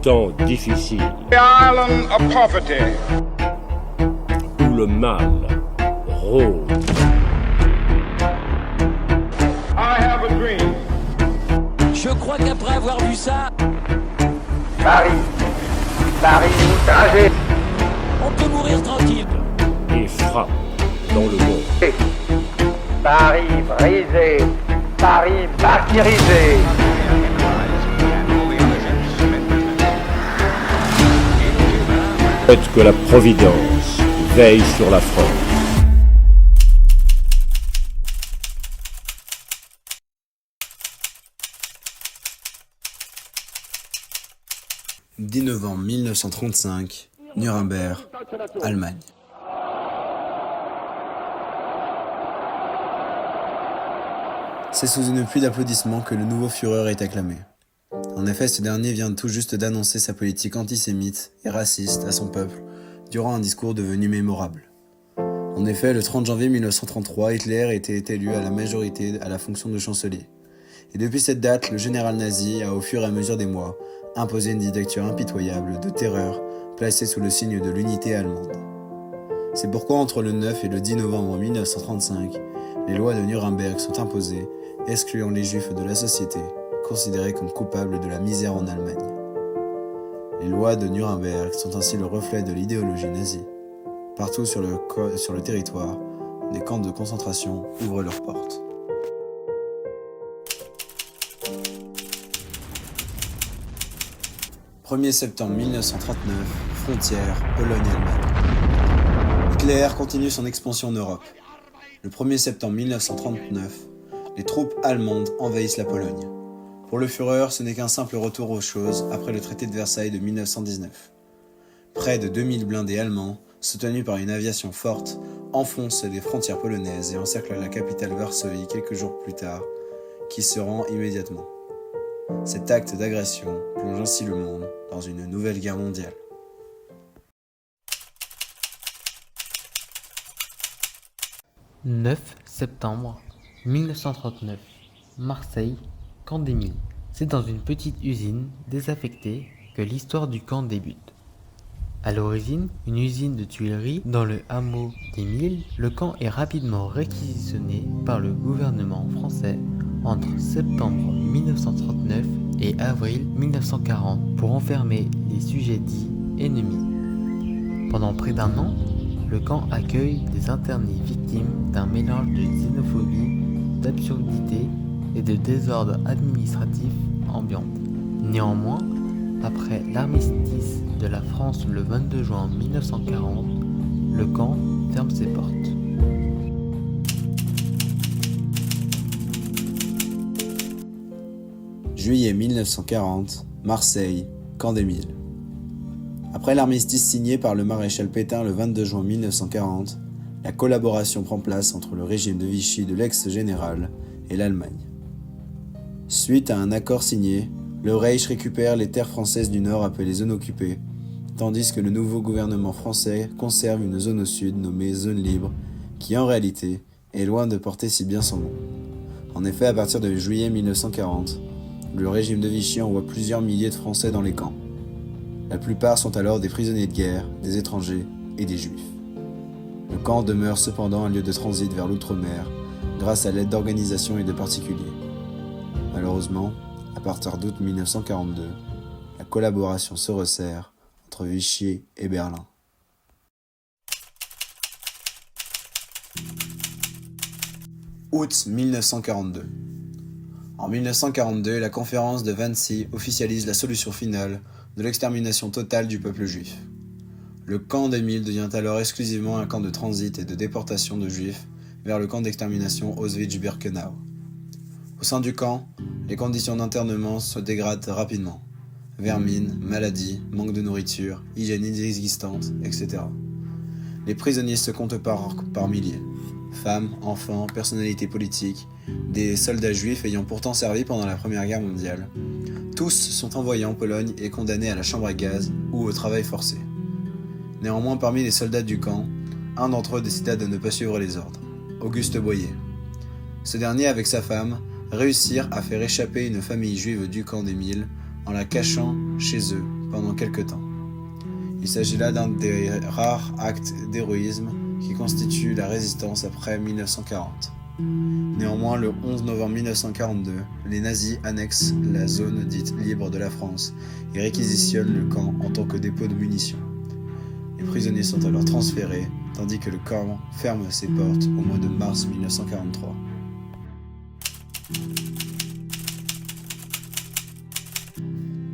temps difficile The island of poverty. où le mal rôde. I have a dream. Je crois qu'après avoir vu ça, Paris, trajet, on peut mourir tranquille. Et frappe dans le monde. Paris brisé, Paris martyrisé. Faites que la Providence veille sur la France. 10 novembre 1935, Nuremberg, Allemagne. C'est sous une pluie d'applaudissements que le nouveau Führer est acclamé. En effet, ce dernier vient tout juste d'annoncer sa politique antisémite et raciste à son peuple durant un discours devenu mémorable. En effet, le 30 janvier 1933, Hitler était élu à la majorité à la fonction de chancelier. Et depuis cette date, le général nazi a, au fur et à mesure des mois, imposé une dictature impitoyable de terreur placée sous le signe de l'unité allemande. C'est pourquoi entre le 9 et le 10 novembre 1935, les lois de Nuremberg sont imposées, excluant les juifs de la société, considérés comme coupables de la misère en Allemagne. Les lois de Nuremberg sont ainsi le reflet de l'idéologie nazie. Partout sur le territoire, des camps de concentration ouvrent leurs portes. « 1er septembre 1939, frontière Pologne-Allemagne. Hitler continue son expansion en Europe. Le 1er septembre 1939, les troupes allemandes envahissent la Pologne. Pour le Führer, ce n'est qu'un simple retour aux choses après le traité de Versailles de 1919. Près de 2000 blindés allemands, soutenus par une aviation forte, enfoncent les frontières polonaises et encerclent la capitale Varsovie quelques jours plus tard, qui se rend immédiatement. Cet acte d'agression plonge ainsi le monde dans une nouvelle guerre mondiale. « 9 septembre 1939, Marseille, camp des Milles. C'est dans une petite usine désaffectée que l'histoire du camp débute. À l'origine, une usine de tuileries dans le hameau des Milles, le camp est rapidement réquisitionné par le gouvernement français entre septembre 1939 et avril 1940 pour enfermer les sujets dits ennemis. Pendant près d'un an, le camp accueille des internés victimes d'un mélange de xénophobie, d'absurdité et de désordre administratif ambiant. Néanmoins, après l'armistice de la France le 22 juin 1940, le camp ferme ses portes. Juillet 1940, Marseille, camp des Milles. Après l'armistice signé par le maréchal Pétain le 22 juin 1940, la collaboration prend place entre le régime de Vichy de l'ex-général et l'Allemagne. Suite à un accord signé, le Reich récupère les terres françaises du Nord appelées zones occupées, tandis que le nouveau gouvernement français conserve une zone au sud nommée zone libre, qui en réalité est loin de porter si bien son nom. En effet, à partir de juillet 1940, le régime de Vichy envoie plusieurs milliers de Français dans les camps. La plupart sont alors des prisonniers de guerre, des étrangers et des juifs. Le camp demeure cependant un lieu de transit vers l'outre-mer, grâce à l'aide d'organisations et de particuliers. Malheureusement, à partir d'août 1942, la collaboration se resserre entre Vichy et Berlin. Août 1942. En 1942, la conférence de Wannsee officialise la solution finale de l'extermination totale du peuple juif. Le camp des Milles devient alors exclusivement un camp de transit et de déportation de juifs vers le camp d'extermination Auschwitz-Birkenau. Au sein du camp, les conditions d'internement se dégradent rapidement. Vermine, maladies, manque de nourriture, hygiène inexistante, etc. Les prisonniers se comptent par milliers. Femmes, enfants, personnalités politiques, des soldats juifs ayant pourtant servi pendant la Première Guerre mondiale. Tous sont envoyés en Pologne et condamnés à la chambre à gaz ou au travail forcé. Néanmoins, parmi les soldats du camp, un d'entre eux décida de ne pas suivre les ordres, Auguste Boyer. Ce dernier, avec sa femme, réussirent à faire échapper une famille juive du camp des Milles en la cachant chez eux pendant quelque temps. Il s'agit là d'un des rares actes d'héroïsme qui constituent la résistance après 1940. Néanmoins, le 11 novembre 1942, les nazis annexent la zone dite libre de la France et réquisitionnent le camp en tant que dépôt de munitions. Les prisonniers sont alors transférés, tandis que le camp ferme ses portes au mois de mars 1943.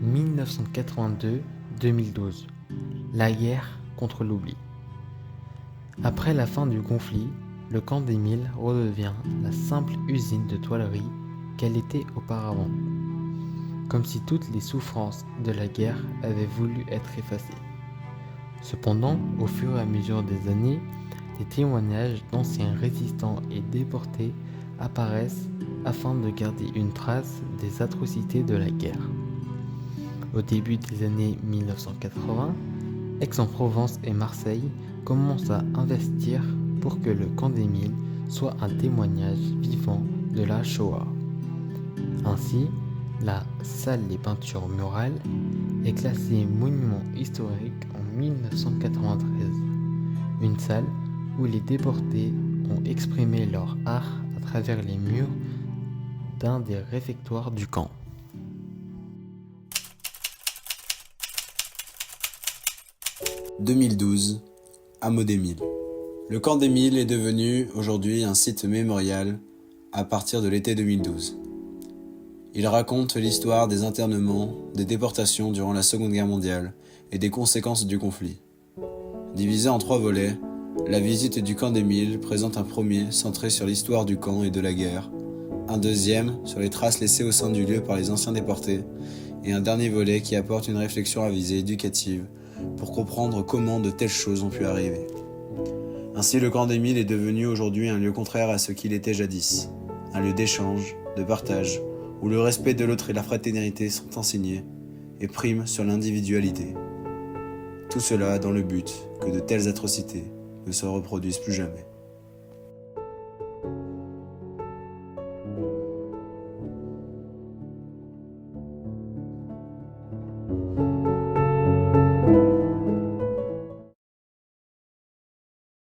« 1982-2012 » La guerre contre l'oubli. Après la fin du conflit, le camp d'Émile redevient la simple usine de toilerie qu'elle était auparavant, comme si toutes les souffrances de la guerre avaient voulu être effacées. Cependant, au fur et à mesure des années, des témoignages d'anciens résistants et déportés apparaissent afin de garder une trace des atrocités de la guerre. Au début des années 1980, Aix-en-Provence et Marseille commencent à investir pour que le camp d'Émile soit un témoignage vivant de la Shoah. Ainsi, la salle des peintures murales est classée monument historique en 1993, une salle où les déportés ont exprimé leur art à travers les murs d'un des réfectoires du camp. « 2012, hameau d'Émile. Le camp d'Émile est devenu aujourd'hui un site mémorial à partir de l'été 2012. Il raconte l'histoire des internements, des déportations durant la Seconde Guerre mondiale et des conséquences du conflit. Divisé en 3 volets, la visite du camp d'Émile présente un premier centré sur l'histoire du camp et de la guerre, un deuxième sur les traces laissées au sein du lieu par les anciens déportés, et un dernier volet qui apporte une réflexion à visée éducative pour comprendre comment de telles choses ont pu arriver. Ainsi, le camp d'Émile est devenu aujourd'hui un lieu contraire à ce qu'il était jadis, un lieu d'échange, de partage, où le respect de l'autre et la fraternité sont enseignés et priment sur l'individualité. Tout cela dans le but que de telles atrocités ne se reproduisent plus jamais.